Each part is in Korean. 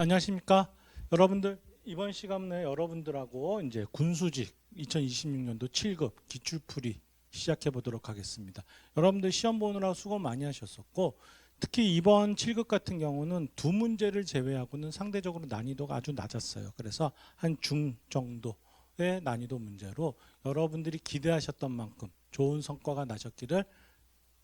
안녕하십니까? 여러분들 이번 시간 내에 여러분들하고 이제 군수직 2026년도 7급 기출풀이 시작해 보도록 하겠습니다. 여러분들 시험 보느라 수고 많이 하셨었고 특히 이번 7급 같은 경우는 두 문제를 제외하고는 상대적으로 난이도가 아주 낮았어요. 그래서 한 중 정도의 난이도 문제로 여러분들이 기대하셨던 만큼 좋은 성과가 나셨기를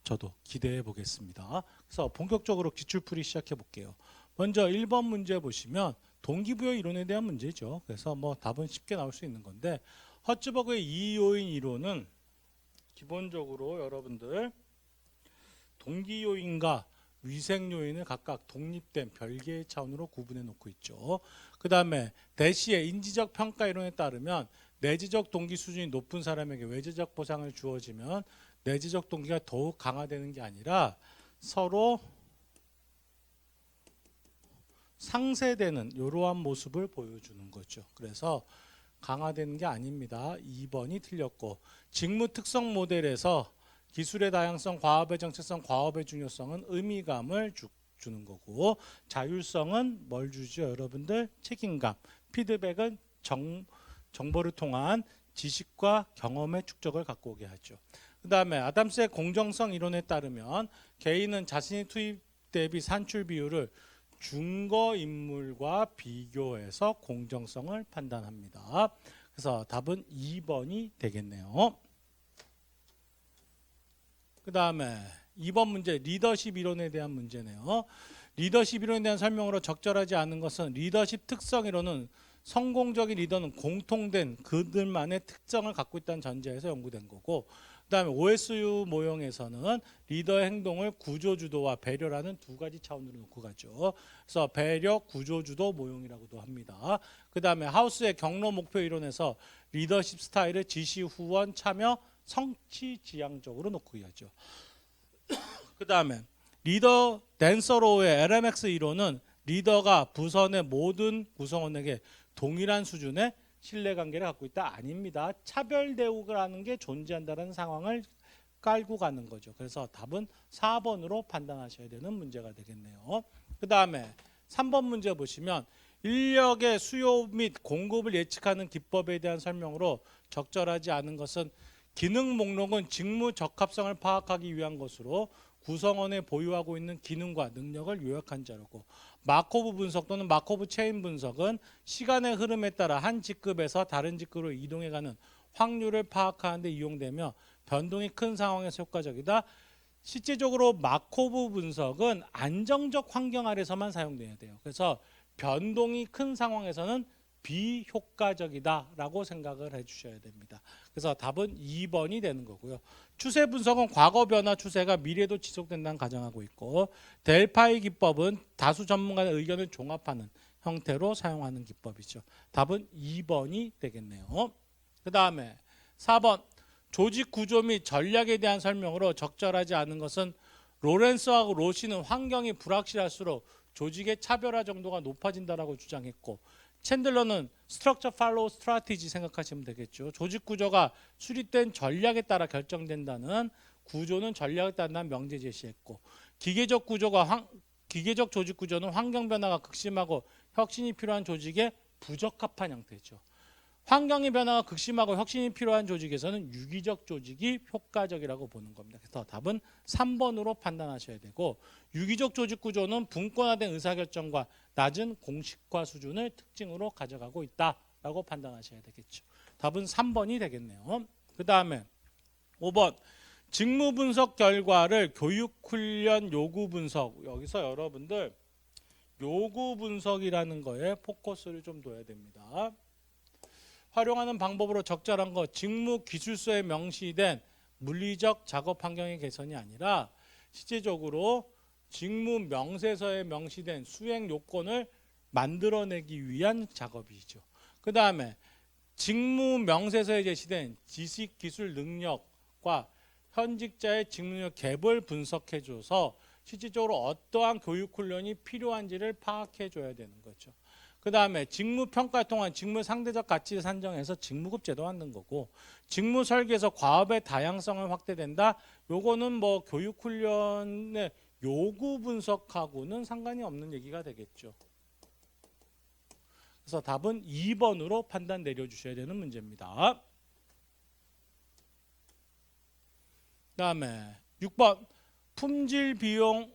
저도 기대해 보겠습니다. 그래서 본격적으로 기출풀이 시작해 볼게요. 먼저 1번 문제 보시면 동기부여 이론에 대한 문제죠. 그래서 뭐 답은 쉽게 나올 수 있는 건데 허츠버그의 이요인 이론은 기본적으로 여러분들 동기 요인과 위생 요인을 각각 독립된 별개의 차원으로 구분해 놓고 있죠. 그 다음에 대시의 인지적 평가 이론에 따르면 내재적 동기 수준이 높은 사람에게 외재적 보상을 주어지면 내재적 동기가 더욱 강화되는 게 아니라 서로 상쇄되는 이러한 모습을 보여주는 거죠. 그래서 강화되는 게 아닙니다. 2번이 틀렸고 직무 특성 모델에서 기술의 다양성, 과업의 정체성, 과업의 중요성은 의미감을 주는 거고 자율성은 뭘 주죠? 여러분들 책임감, 피드백은 정보를 통한 지식과 경험의 축적을 갖고 오게 하죠. 그 다음에 아담스의 공정성 이론에 따르면 개인은 자신이 투입 대비 산출 비율을 증거인물과 비교해서 공정성을 판단합니다. 그래서 답은 2번이 되겠네요. 그 다음에 2번 문제 리더십 이론에 대한 문제네요. 리더십 이론에 대한 설명으로 적절하지 않은 것은 리더십 특성 이론은 성공적인 리더는 공통된 그들만의 특성을 갖고 있다는 전제에서 연구된 거고 그 다음에 OSU 모형에서는 리더의 행동을 구조주도와 배려라는 두 가지 차원으로 놓고 가죠. 그래서 배려, 구조주도 모형이라고도 합니다. 그 다음에 하우스의 경로 목표 이론에서 리더십 스타일을 지시, 후원, 참여, 성취 지향적으로 놓고 하죠. 그 다음에 리더 댄서로의 LMX 이론은 리더가 부서 내 모든 구성원에게 동일한 수준의 신뢰관계를 갖고 있다? 아닙니다. 차별 대우라는 게 존재한다는 상황을 깔고 가는 거죠. 그래서 답은 4번으로 판단하셔야 되는 문제가 되겠네요. 그 다음에 3번 문제 보시면 인력의 수요 및 공급을 예측하는 기법에 대한 설명으로 적절하지 않은 것은 기능 목록은 직무 적합성을 파악하기 위한 것으로 구성원에 보유하고 있는 기능과 능력을 요약한 자료고 마코브 분석 또는 마코브 체인 분석은 시간의 흐름에 따라 한 직급에서 다른 직급으로 이동해가는 확률을 파악하는 데 이용되며 변동이 큰 상황에서 효과적이다. 실제적으로 마코브 분석은 안정적 환경 아래서만 사용돼야 돼요. 그래서 변동이 큰 상황에서는 비효과적이다라고 생각을 해주셔야 됩니다. 그래서 답은 2번이 되는 거고요. 추세 분석은 과거 변화 추세가 미래도 지속된다는 가정하고 있고 델파이 기법은 다수 전문가의 의견을 종합하는 형태로 사용하는 기법이죠. 답은 2번이 되겠네요. 그 다음에 4번 조직 구조 및 전략에 대한 설명으로 적절하지 않은 것은 로렌스하고 로시는 환경이 불확실할수록 조직의 차별화 정도가 높아진다라고 주장했고 챈들러는 스트럭처 팔로우 스트라티지 생각하시면 되겠죠. 조직 구조가 수립된 전략에 따라 결정된다는 구조는 전략에 따른다는 명제 제시했고 기계적 조직 구조는 환경 변화가 극심하고 혁신이 필요한 조직에 부적합한 형태죠. 환경의 변화가 극심하고 혁신이 필요한 조직에서는 유기적 조직이 효과적이라고 보는 겁니다. 그래서 답은 3번으로 판단하셔야 되고 유기적 조직 구조는 분권화된 의사결정과 낮은 공식화 수준을 특징으로 가져가고 있다라고 판단하셔야 되겠죠. 답은 3번이 되겠네요. 그 다음에 5번 직무 분석 결과를 교육훈련 요구 분석. 여기서 여러분들 요구 분석이라는 거에 포커스를 좀 둬야 됩니다. 활용하는 방법으로 적절한 것, 직무 기술서에 명시된 물리적 작업 환경의 개선이 아니라 실제적으로 직무 명세서에 명시된 수행 요건을 만들어내기 위한 작업이죠. 그 다음에 직무 명세서에 제시된 지식, 기술, 능력과 현직자의 직무력 갭을 분석해줘서 실질적으로 어떠한 교육 훈련이 필요한지를 파악해줘야 되는 거죠. 그 다음에 직무평가를 통한 직무 상대적 가치를 산정해서 직무급 제도 만든 거고 직무 설계에서 과업의 다양성을 확대된다. 요거는 뭐 교육훈련의 요구 분석하고는 상관이 없는 얘기가 되겠죠. 그래서 답은 2번으로 판단 내려주셔야 되는 문제입니다. 그다음에 6번 품질 비용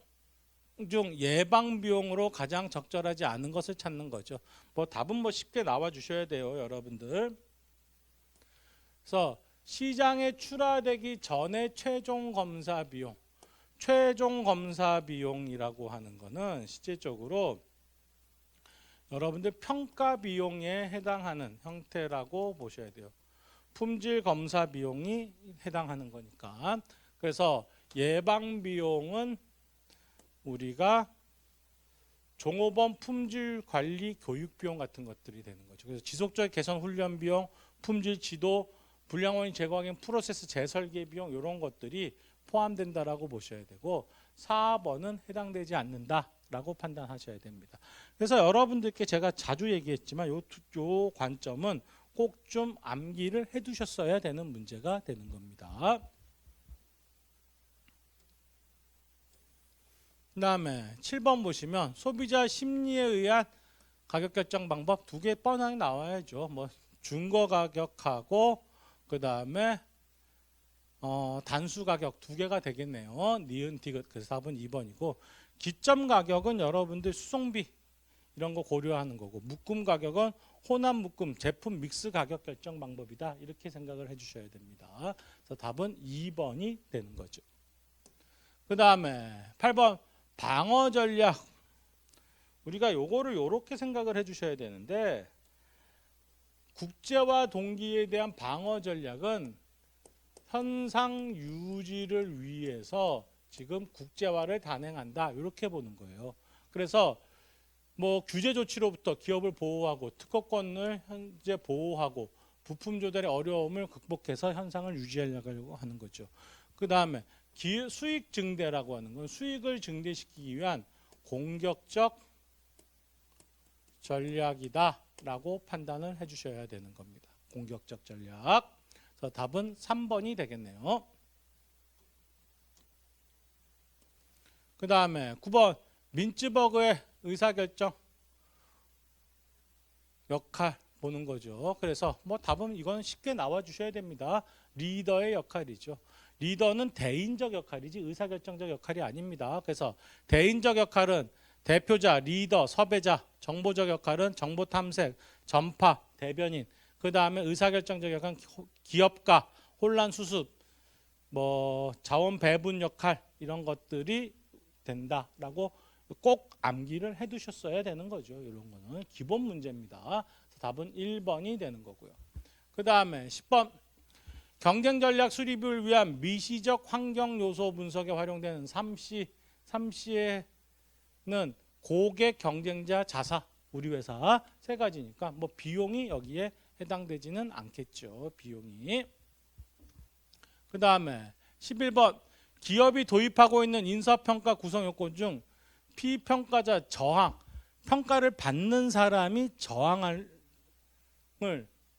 중 예방 비용으로 가장 적절하지 않은 것을 찾는 거죠. 뭐 답은 뭐 쉽게 나와 주셔야 돼요, 여러분들. 그래서 시장에 출하되기 전에 최종 검사 비용이라고 하는 거는 실제적으로 여러분들 평가 비용에 해당하는 형태라고 보셔야 돼요. 품질 검사 비용이 해당하는 거니까. 그래서 예방 비용은 우리가 종업원 품질 관리 교육 비용 같은 것들이 되는 거죠. 그래서 지속적 개선 훈련 비용, 품질 지도, 불량원인 제거 확인 프로세스 재설계 비용 이런 것들이 포함된다라고 보셔야 되고 4번은 해당되지 않는다라고 판단하셔야 됩니다. 그래서 여러분들께 제가 자주 얘기했지만 요 관점은 꼭 좀 암기를 해두셨어야 되는 문제가 되는 겁니다. 그 다음에 7번 보시면 소비자 심리에 의한 가격 결정 방법 두 개 뻔하게 나와야죠. 뭐 중거 가격하고 그 다음에 단수 가격 두 개가 되겠네요. 니은 디귿. 그래서 답은 2번이고 기점 가격은 여러분들 수송비 이런 거 고려하는 거고 묶음 가격은 혼합 묶음 제품 믹스 가격 결정 방법이다. 이렇게 생각을 해주셔야 됩니다. 그래서 답은 2번이 되는 거죠. 그 다음에 8번 방어 전략. 우리가 요거를 요렇게 생각을 해주셔야 되는데 국제화 동기에 대한 방어 전략은 현상 유지를 위해서 지금 국제화를 단행한다. 이렇게 보는 거예요. 그래서 뭐 규제 조치로부터 기업을 보호하고 특허권을 현재 보호하고 부품 조달의 어려움을 극복해서 현상을 유지하려고 하는 거죠. 그 다음에 수익 증대라고 하는 건 수익을 증대시키기 위한 공격적 전략이다라고 판단을 해주셔야 되는 겁니다. 공격적 전략. 그래서 답은 3번이 되겠네요. 그 다음에 9번 민츠버그의 의사결정 역할 보는 거죠. 그래서 뭐 답은 이건 쉽게 나와 주셔야 됩니다. 리더의 역할이죠. 리더는 대인적 역할이지 의사결정적 역할이 아닙니다. 그래서 대인적 역할은 대표자, 리더, 섭외자, 정보적 역할은 정보 탐색, 전파, 대변인. 그 다음에 의사결정적 역할은 기업가, 혼란 수습, 뭐 자원 배분 역할 이런 것들이 된다라고 꼭 암기를 해두셨어야 되는 거죠. 이런 거는 기본 문제입니다. 답은 1번이 되는 거고요. 그 다음에 10번 경쟁 전략 수립을 위한 미시적 환경 요소 분석에 활용되는 3C에는 고객, 경쟁자, 자사, 우리 회사 세 가지니까 뭐 비용이 여기에 해당되지는 않겠죠. 비용이. 그 다음에 11번 기업이 도입하고 있는 인사평가 구성 요건 중 피평가자 저항, 평가를 받는 사람이 저항을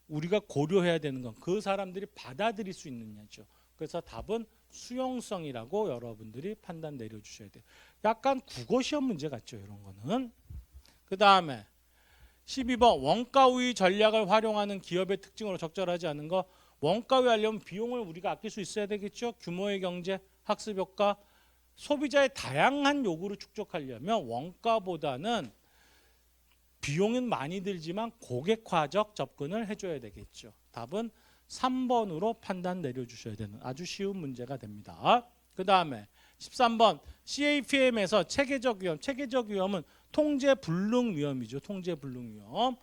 우리가 고려해야 되는 건 그 사람들이 받아들일 수 있느냐죠. 그래서 답은 수용성이라고 여러분들이 판단 내려주셔야 돼요. 약간 국어시험 문제 같죠. 이런 거는. 그 다음에 12번 원가 우위 전략을 활용하는 기업의 특징으로 적절하지 않은 거. 원가 우위 하려면 비용을 우리가 아낄 수 있어야 되겠죠. 규모의 경제, 학습 효과, 소비자의 다양한 요구를 축적하려면 원가보다는 비용은 많이 들지만 고객화적 접근을 해줘야 되겠죠. 답은 3번으로 판단 내려주셔야 되는 아주 쉬운 문제가 됩니다. 그 다음에 13번 CAPM에서 체계적 위험. 체계적 위험은 통제 불능 위험이죠. 통제 불능 위험.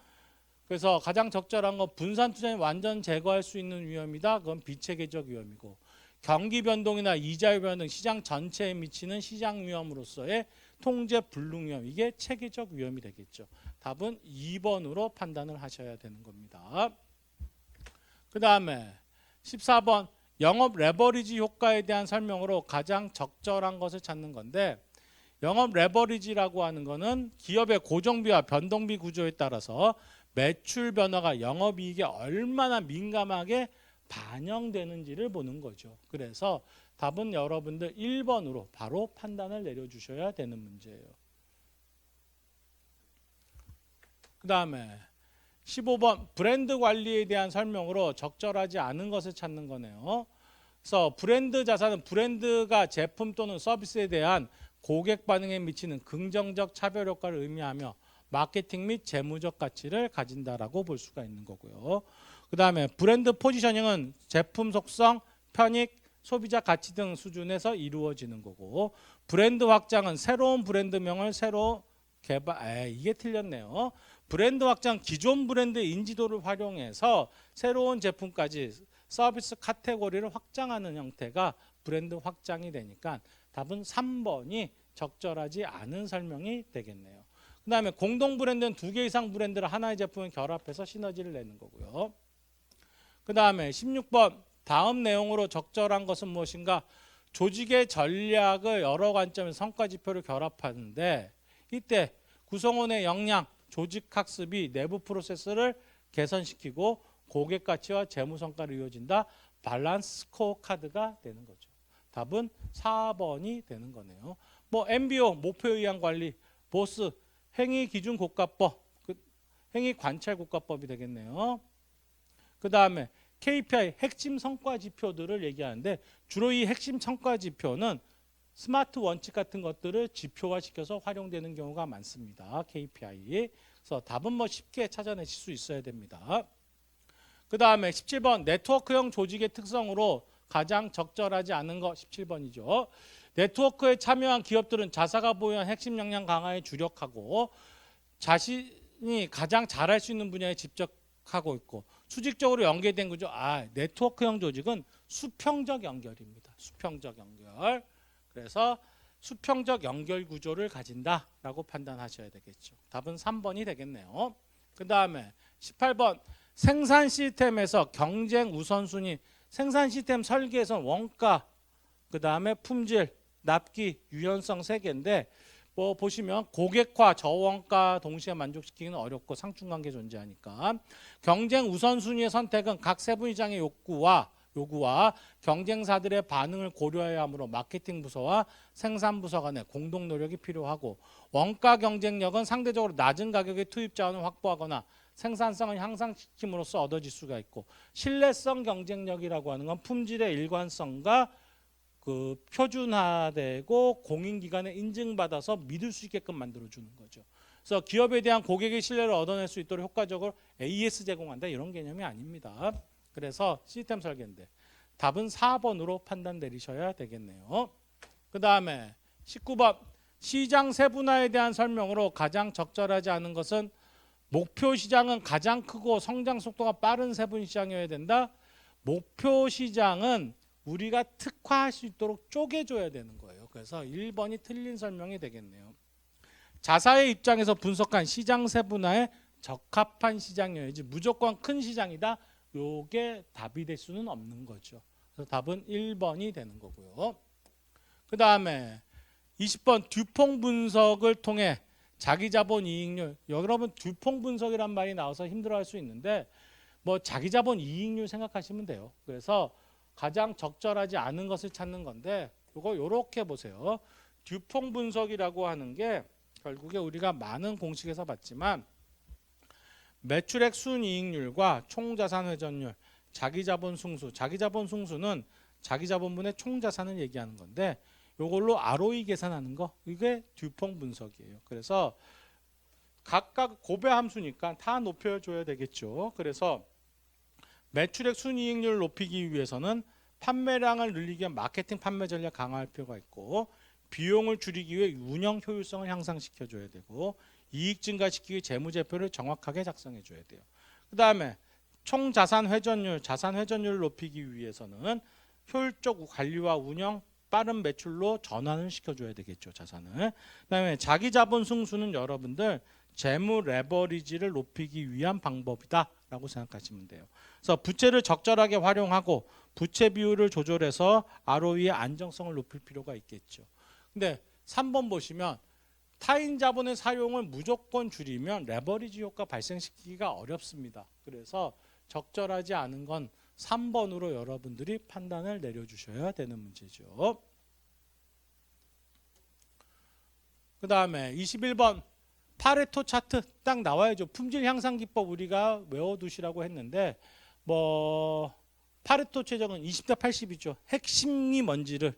그래서 가장 적절한 건 분산 투자에 완전 제거할 수 있는 위험이다. 그건 비체계적 위험이고 경기 변동이나 이자율 변동, 시장 전체에 미치는 시장 위험으로서의 통제 불능 위험. 이게 체계적 위험이 되겠죠. 답은 2번으로 판단을 하셔야 되는 겁니다. 그 다음에 14번 영업 레버리지 효과에 대한 설명으로 가장 적절한 것을 찾는 건데 영업 레버리지라고 하는 거는 기업의 고정비와 변동비 구조에 따라서 매출 변화가 영업이익에 얼마나 민감하게 반영되는지를 보는 거죠. 그래서 답은 여러분들 1번으로 바로 판단을 내려주셔야 되는 문제예요. 그 다음에 15번 브랜드 관리에 대한 설명으로 적절하지 않은 것을 찾는 거네요. 그래서 브랜드 자산은 브랜드가 제품 또는 서비스에 대한 고객 반응에 미치는 긍정적 차별 효과를 의미하며 마케팅 및 재무적 가치를 가진다라고 볼 수가 있는 거고요. 그 다음에 브랜드 포지셔닝은 제품 속성, 편익, 소비자 가치 등 수준에서 이루어지는 거고, 브랜드 확장은 새로운 브랜드명을 새로 개발, 이게 틀렸네요. 브랜드 확장, 기존 브랜드 인지도를 활용해서 새로운 제품까지 서비스 카테고리를 확장하는 형태가 브랜드 확장이 되니까 답은 3번이 적절하지 않은 설명이 되겠네요. 그 다음에 공동 브랜드는 2개 이상 브랜드를 하나의 제품을 결합해서 시너지를 내는 거고요. 그 다음에 16번 다음 내용으로 적절한 것은 무엇인가? 조직의 전략을 여러 관점의 성과 지표를 결합하는데, 이때 구성원의 역량, 조직 학습이 내부 프로세스를 개선시키고 고객 가치와 재무 성과를 이어진다. 밸런스 스코어 카드가 되는 거죠. 답은 4번이 되는 거네요. 뭐 MBO 목표에 의한 관리, 보스 행위 기준 국가법, 행위 관찰 국가법이 되겠네요. 그 다음에 KPI 핵심 성과 지표들을 얘기하는데, 주로 이 핵심 성과 지표는 스마트 원칙 같은 것들을 지표화시켜서 활용되는 경우가 많습니다. KPI. 그래서 답은 뭐 쉽게 찾아내실 수 있어야 됩니다. 그 다음에 17번 네트워크형 조직의 특성으로 가장 적절하지 않은 거 17번이죠. 네트워크에 참여한 기업들은 자사가 보유한 핵심 역량 강화에 주력하고 자신이 가장 잘할 수 있는 분야에 집중하고 있고, 수직적으로 연계된 구조. 네트워크형 조직은 수평적 연결입니다. 수평적 연결. 그래서 수평적 연결 구조를 가진다라고 판단하셔야 되겠죠. 답은 3번이 되겠네요. 그 다음에 18번 생산 시스템에서 경쟁 우선순위. 생산 시스템 설계에서는 원가, 그 다음에 품질, 납기, 유연성 3개인데, 뭐 보시면 고객화, 저원가 동시에 만족시키기는 어렵고 상충관계 존재하니까 경쟁 우선순위의 선택은 각 세분시장의 요구와 경쟁사들의 반응을 고려해야 하므로 마케팅 부서와 생산 부서 간의 공동 노력이 필요하고, 원가 경쟁력은 상대적으로 낮은 가격의 투입 자원을 확보하거나 생산성을 향상시킴으로써 얻어질 수가 있고, 신뢰성 경쟁력이라고 하는 건 품질의 일관성과 그 표준화되고 공인기관에 인증받아서 믿을 수 있게끔 만들어주는 거죠. 그래서 기업에 대한 고객의 신뢰를 얻어낼 수 있도록 효과적으로 AS 제공한다, 이런 개념이 아닙니다. 그래서 시스템 설계인데 답은 4번으로 판단 내리셔야 되겠네요. 그 다음에 19번 시장 세분화에 대한 설명으로 가장 적절하지 않은 것은 목표 시장은 가장 크고 성장 속도가 빠른 세분 시장이어야 된다. 목표 시장은 우리가 특화할 수 있도록 쪼개줘야 되는 거예요. 그래서 1번이 틀린 설명이 되겠네요. 자사의 입장에서 분석한 시장 세분화에 적합한 시장이어야지 무조건 큰 시장이다, 요게 답이 될 수는 없는 거죠. 그래서 답은 1번이 되는 거고요. 그 다음에 20번 듀퐁 분석을 통해 자기자본 이익률. 여러분 듀퐁 분석이란 말이 나와서 힘들어할 수 있는데 뭐 자기자본 이익률 생각하시면 돼요. 그래서 가장 적절하지 않은 것을 찾는 건데, 이거 요렇게 보세요. 듀퐁 분석이라고 하는 게 결국에 우리가 많은 공식에서 봤지만 매출액 순이익률과 총자산 회전율, 자기자본 승수. 자기자본 승수는 자기자본분의 총자산을 얘기하는 건데, 이걸로 ROE 계산하는 거, 이게 듀퐁 분석이에요. 그래서 각각 고배 함수니까 다 높여줘야 되겠죠. 그래서 매출액 순이익률을 높이기 위해서는 판매량을 늘리기 위한 마케팅 판매 전략 강화할 필요가 있고, 비용을 줄이기 위해 운영 효율성을 향상시켜줘야 되고, 이익 증가시키기 위해 재무제표를 정확하게 작성해줘야 돼요. 그 다음에 총자산 회전율, 자산 회전율을 높이기 위해서는 효율적 관리와 운영, 빠른 매출로 전환을 시켜줘야 되겠죠, 자산을. 그다음에 자기 자본 승수는 여러분들 재무 레버리지를 높이기 위한 방법이다라고 생각하시면 돼요. 그래서 부채를 적절하게 활용하고 부채 비율을 조절해서 ROE의 안정성을 높일 필요가 있겠죠. 근데 3번 보시면 타인 자본의 사용을 무조건 줄이면 레버리지 효과 발생시키기가 어렵습니다. 그래서 적절하지 않은 건 3번으로 여러분들이 판단을 내려주셔야 되는 문제죠. 그 다음에 21번 파레토 차트 딱 나와야죠. 품질 향상 기법 우리가 외워두시라고 했는데 뭐 파레토 최적은 20대 80이죠. 핵심이 뭔지를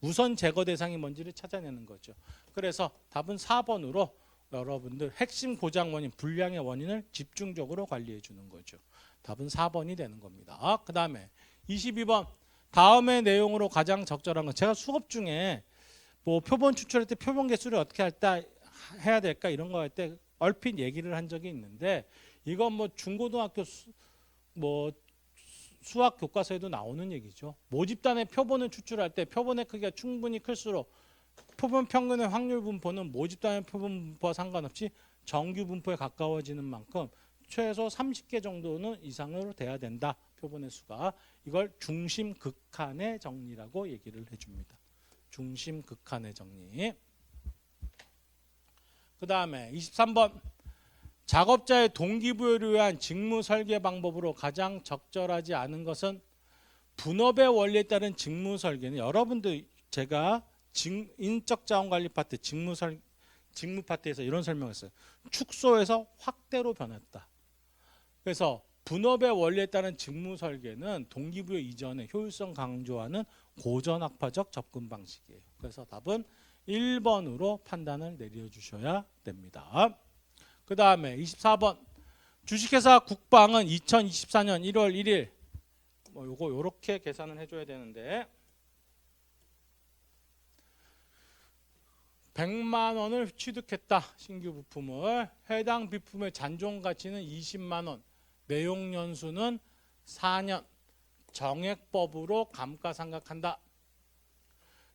우선 제거 대상이 뭔지를 찾아내는 거죠. 그래서 답은 4번으로 여러분들 핵심 고장 원인, 불량의 원인을 집중적으로 관리해 주는 거죠. 답은 4번이 되는 겁니다. 그 다음에 22번 다음의 내용으로 가장 적절한 건 제가 수업 중에 뭐 표본 추출할 때 표본 개수를 어떻게 해야 될까 이런 거 할 때 얼핏 얘기를 한 적이 있는데 이건 뭐 중고등학교 뭐 수학 교과서에도 나오는 얘기죠. 모집단의 표본을 추출할 때 표본의 크기가 충분히 클수록 표본 평균의 확률 분포는 모집단의 표본 분포와 상관없이 정규 분포에 가까워지는 만큼 최소 30개 정도는 이상으로 돼야 된다. 표본의 수가. 이걸 중심 극한의 정리라고 얘기를 해줍니다. 중심 극한의 정리. 그 다음에 23번 작업자의 동기부여를 위한 직무 설계 방법으로 가장 적절하지 않은 것은 분업의 원리에 따른 직무 설계는 여러분들 제가 인적자원관리 파트 직무 파트에서 이런 설명했어요. 축소에서 확대로 변했다. 그래서 분업의 원리에 따른 직무 설계는 동기부여 이전의 효율성 강조하는 고전학파적 접근 방식이에요. 그래서 답은 1번으로 판단을 내려주셔야 됩니다. 그 다음에 24번 주식회사 국방은 2024년 1월 1일 뭐 요거 요렇게 계산을 해줘야 되는데 100만 원을 취득했다. 신규 부품을. 해당 비품의 잔존 가치는 20만 원. 매용 연수는 4년. 정액법으로 감가상각한다.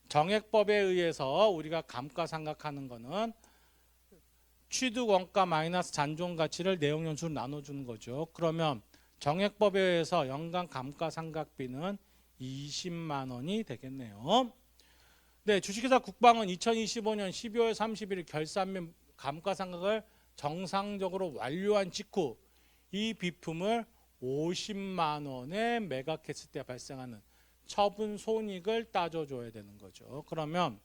정액법에 의해서 우리가 감가상각하는 거는 취득 원가 마이너스 잔존 가치를 내용 연수로 나눠주는 거죠. 그러면 정액법에 의해서 연간 감가상각비는 20만 원이 되겠네요. 네, 주식회사 국방은 2025년 12월 30일 결산 및 감가상각을 정상적으로 완료한 직후 이 비품을 50만 원에 매각했을 때 발생하는 처분 손익을 따져줘야 되는 거죠. 그러면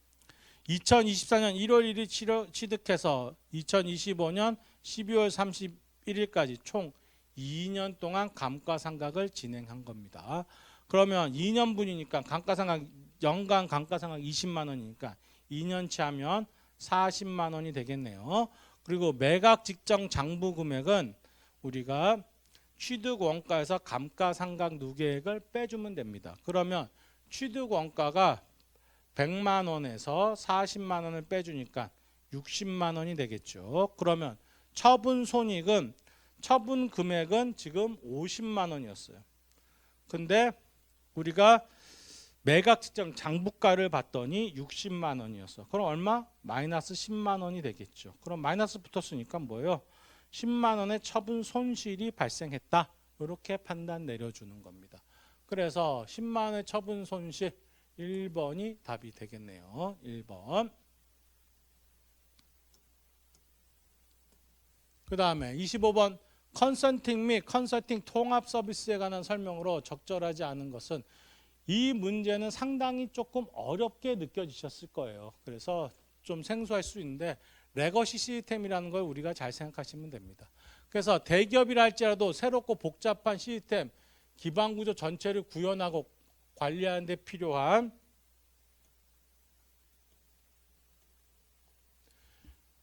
2024년 1월 1일 취득해서 2025년 12월 31일까지 총 2년 동안 감가상각을 진행한 겁니다. 그러면 2년분이니까 연간 감가상각 20만 원이니까 2년치 하면 40만 원이 되겠네요. 그리고 매각 직전 장부 금액은 우리가 취득 원가에서 감가상각 누계액을 빼주면 됩니다. 그러면 취득 원가가 100만 원에서 40만 원을 빼주니까 60만 원이 되겠죠. 그러면 처분 손익은 처분 금액은 지금 50만 원이었어요. 근데 우리가 매각 직전 장부가를 봤더니 60만 원이었어. 그럼 얼마? 마이너스 10만 원이 되겠죠. 그럼 마이너스 붙었으니까 뭐예요? 10만 원의 처분 손실이 발생했다. 이렇게 판단 내려주는 겁니다. 그래서 10만 원의 처분 손실 1번이 답이 되겠네요. 1번. 그 다음에 25번 컨설팅 및 컨설팅 통합 서비스에 관한 설명으로 적절하지 않은 것은 이 문제는 상당히 조금 어렵게 느껴지셨을 거예요. 그래서 좀 생소할 수 있는데 레거시 시스템이라는 걸 우리가 잘 생각하시면 됩니다. 그래서 대기업이라 할지라도 새롭고 복잡한 시스템 기반 구조 전체를 구현하고 관리하는 데 필요한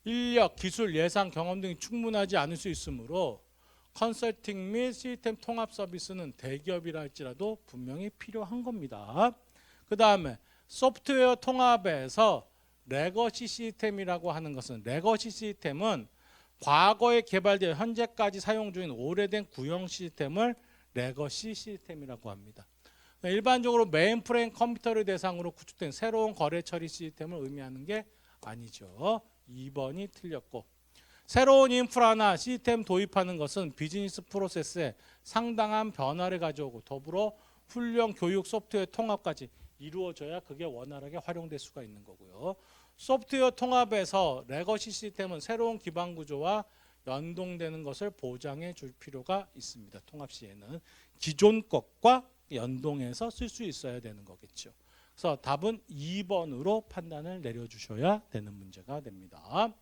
인력, 기술, 예산, 경험 등이 충분하지 않을 수 있으므로 컨설팅 및 시스템 통합 서비스는 대기업이라 할지라도 분명히 필요한 겁니다. 그 다음에 소프트웨어 통합에서 레거시 시스템이라고 하는 것은 레거시 시스템은 과거에 개발되어 현재까지 사용 중인 오래된 구형 시스템을 레거시 시스템이라고 합니다. 일반적으로 메인프레임 컴퓨터를 대상으로 구축된 새로운 거래 처리 시스템을 의미하는 게 아니죠. 2번이 틀렸고 새로운 인프라나 시스템 도입하는 것은 비즈니스 프로세스에 상당한 변화를 가져오고 더불어 훈련, 교육, 소프트웨어 통합까지 이루어져야 그게 원활하게 활용될 수가 있는 거고요. 소프트웨어 통합에서 레거시 시스템은 새로운 기반 구조와 연동되는 것을 보장해 줄 필요가 있습니다. 통합 시에는 기존 것과 연동해서 쓸 수 있어야 되는 거겠죠. 그래서 답은 2번으로 판단을 내려주셔야 되는 문제가 됩니다.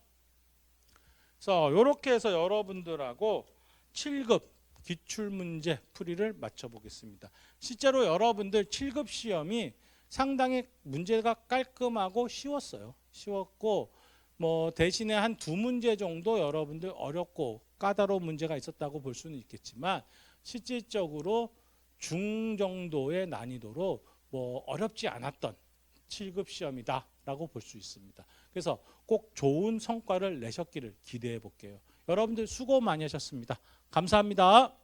그래서 이렇게 해서 여러분들하고 7급 기출문제 풀이를 맞춰보겠습니다. 실제로 여러분들 7급 시험이 상당히 문제가 깔끔하고 쉬웠어요. 쉬웠고 뭐 대신에 한 두 문제 정도 여러분들 어렵고 까다로운 문제가 있었다고 볼 수는 있겠지만 실질적으로 중정도의 난이도로 뭐 어렵지 않았던 7급 시험이다라고 볼 수 있습니다. 그래서 꼭 좋은 성과를 내셨기를 기대해 볼게요. 여러분들 수고 많이 하셨습니다. 감사합니다.